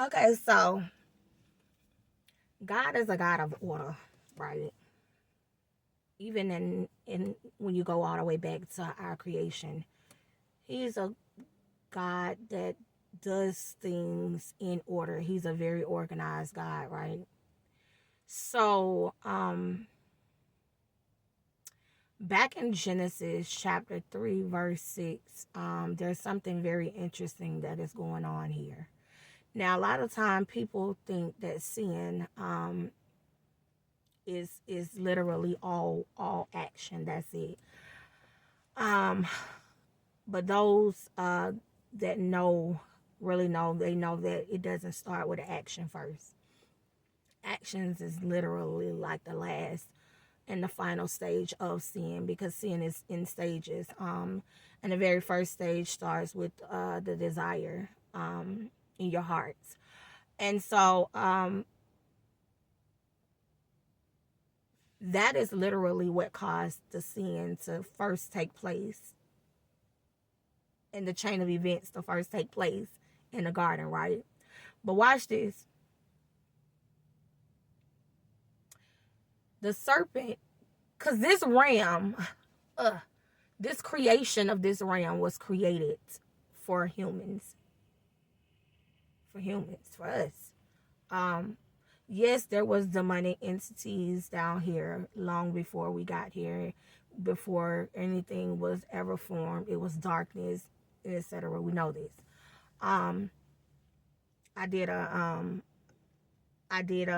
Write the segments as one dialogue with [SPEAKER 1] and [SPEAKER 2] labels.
[SPEAKER 1] Okay, so God is a God of order, right? Even in when you go all the way back to our creation, He's a God that does things in order. He's a very organized God, right? So, back in Genesis chapter 3, verse 6, there's something very interesting that is going on here. Now, a lot of time people think that sin is literally all action. That's it. Um, but those that know really know, they know that it doesn't start with the action first. Actions is literally like the last and the final stage of sin, because sin is in stages. And the very first stage starts with the desire in your hearts. And so that is literally what caused the sin to first take place, and the chain of events to first take place in the garden, right? But watch this. The serpent, because this ram, this creation of this ram was created for humans. For humans, for us. Yes, there was demonic entities down here long before we got here, before anything was ever formed. It was darkness, etc. We know this. Um, I did a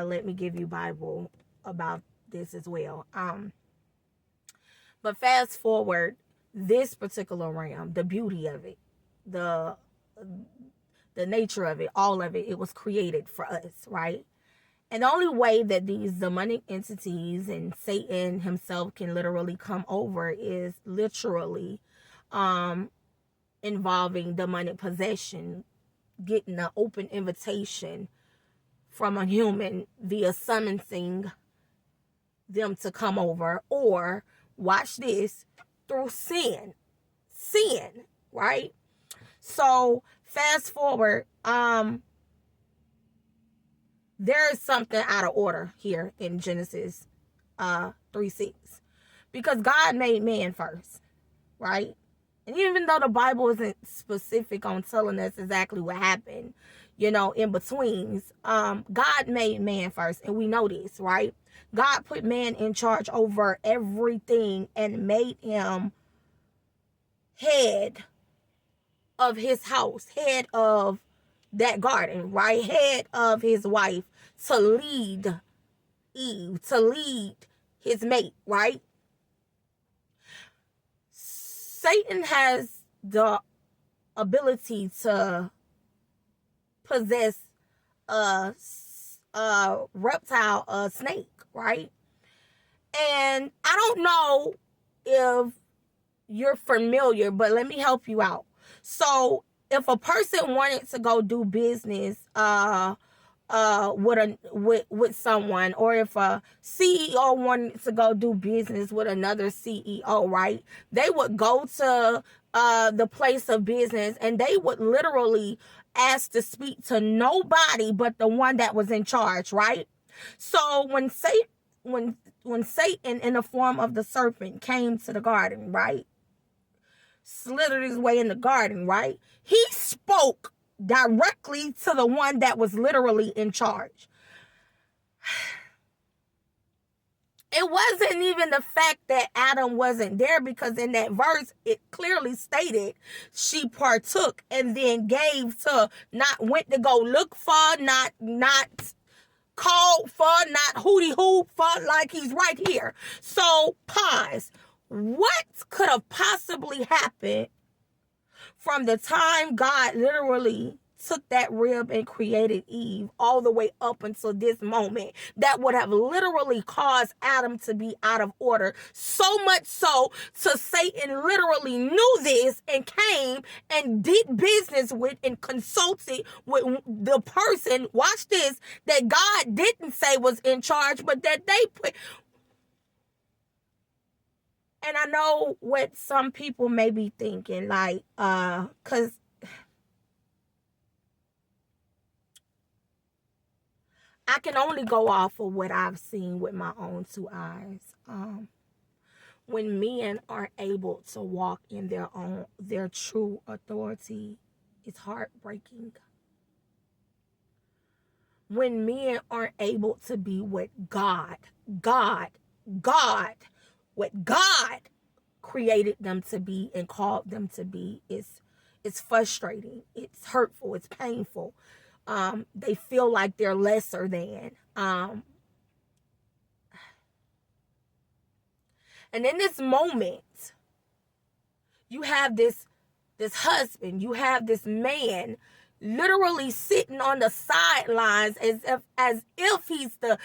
[SPEAKER 1] Let Me Give You Bible about this as well. But fast forward, this particular realm, the beauty of it, the the nature of it, all of it, it was created for us, right? And the only way that these demonic entities and Satan himself can literally come over is literally involving demonic possession, getting an open invitation from a human via summoning them to come over, or watch this, through sin, right? So fast forward, there is something out of order here in Genesis 3:6, because God made man first, right? And even though the Bible isn't specific on telling us exactly what happened, in betweens, God made man first, and we know this, right? God put man in charge over everything and made him head of his house, head of that garden, right? Head of his wife, to lead Eve, to lead his mate, right? Satan has the ability to possess a reptile, a snake, right? And I don't know if you're familiar, but let me help you out. So if a person wanted to go do business with someone, or if a CEO wanted to go do business with another CEO, right? They would go to the place of business, and they would literally ask to speak to nobody but the one that was in charge, right? So when Satan in the form of the serpent came to the garden, right? Slithered his way in the garden, right? He spoke directly to the one that was literally in charge. It wasn't even the fact that Adam wasn't there, because in that verse, it clearly stated she partook and then gave to, not went to go look for, not called for, not hooty hoop for, like he's right here. So pause. What could have possibly happened from the time God literally took that rib and created Eve all the way up until this moment that would have literally caused Adam to be out of order? So much so to Satan literally knew this and came and did business with and consulted with the person, watch this, that God didn't say was in charge, but that they put. And I know what some people may be thinking, like, because I can only go off of what I've seen with my own two eyes. When men aren't able to walk in their true authority, it's heartbreaking. When men aren't able to be what God, what God created them to be and called them to be, it's frustrating, it's hurtful, it's painful. They feel like they're lesser than. And in this moment, you have this husband, you have this man literally sitting on the sidelines as if he's the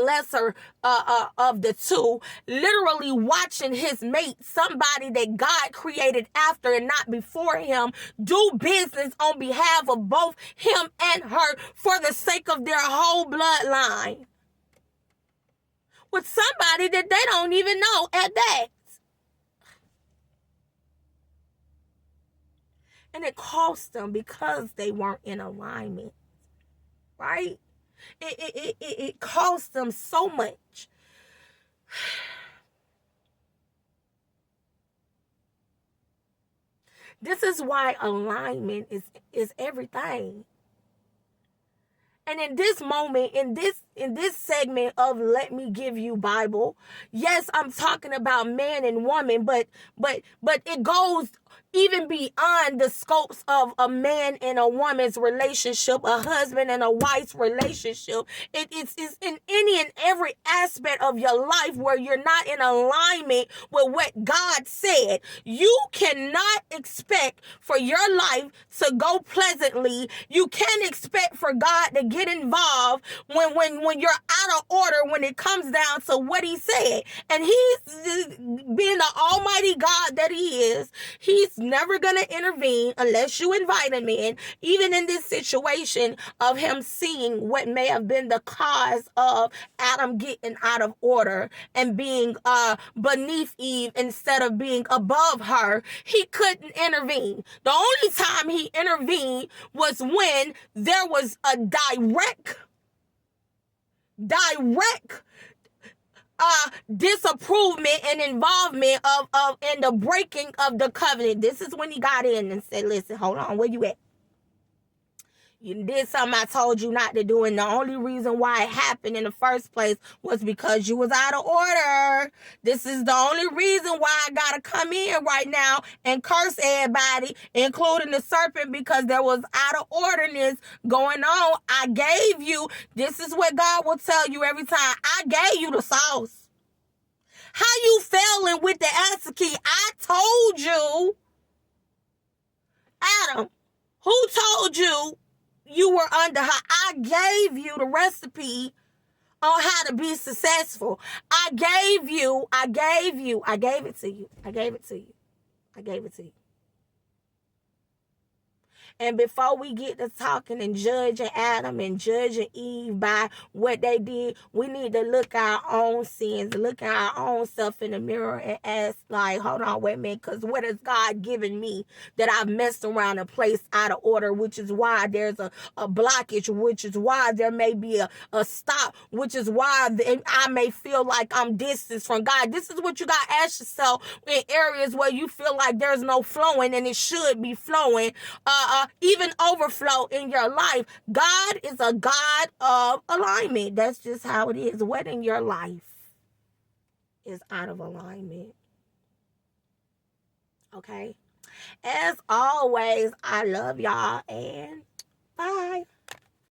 [SPEAKER 1] lesser of the two, literally watching his mate, somebody that God created after and not before him, do business on behalf of both him and her for the sake of their whole bloodline, with somebody that they don't even know at that. And it cost them because they weren't in alignment, right? It cost them so much. This is why alignment is everything. And in this moment, in this segment of Let Me Give You Bible, yes, I'm talking about man and woman, but it goes even beyond the scopes of a man and a woman's relationship, a husband and a wife's relationship. It's in any and every aspect of your life where you're not in alignment with what God said. You cannot expect for your life to go pleasantly. You can't expect for God to get involved when you're out of order when it comes down to what he said. And he's being the almighty God that he is. He's never going to intervene unless you invite him in, even in this situation of him seeing what may have been the cause of Adam getting out of order and being beneath Eve instead of being above her. He couldn't intervene. The only time he intervened was when there was a direct disapproval and involvement of in the breaking of the covenant. This is when he got in and said, listen, hold on, where you at? You did something I told you not to do, and the only reason why it happened in the first place was because you was out of order. This is the only reason why I gotta come in right now and curse everybody, including the serpent, because there was out of orderness going on. I gave you, this is what God will tell you every time, I gave you the sauce. How you failing with the answer key? I told you. Adam, who told you you were under her? I gave you the recipe on how to be successful. I gave it to you. I gave it to you. And before we get to talking and judging Adam and judging Eve by what they did, we need to look at our own sins, look at our own self in the mirror and ask, like, hold on, wait a minute, because what has God given me that I've messed around and placed out of order, which is why there's a blockage, which is why there may be a stop, which is why I may feel like I'm distanced from God. This is what you got to ask yourself in areas where you feel like there's no flowing and it should be flowing. Even overflow in your life. God is a God of alignment. That's just how it is. What in your life is out of alignment? Okay? As always, I love y'all and bye.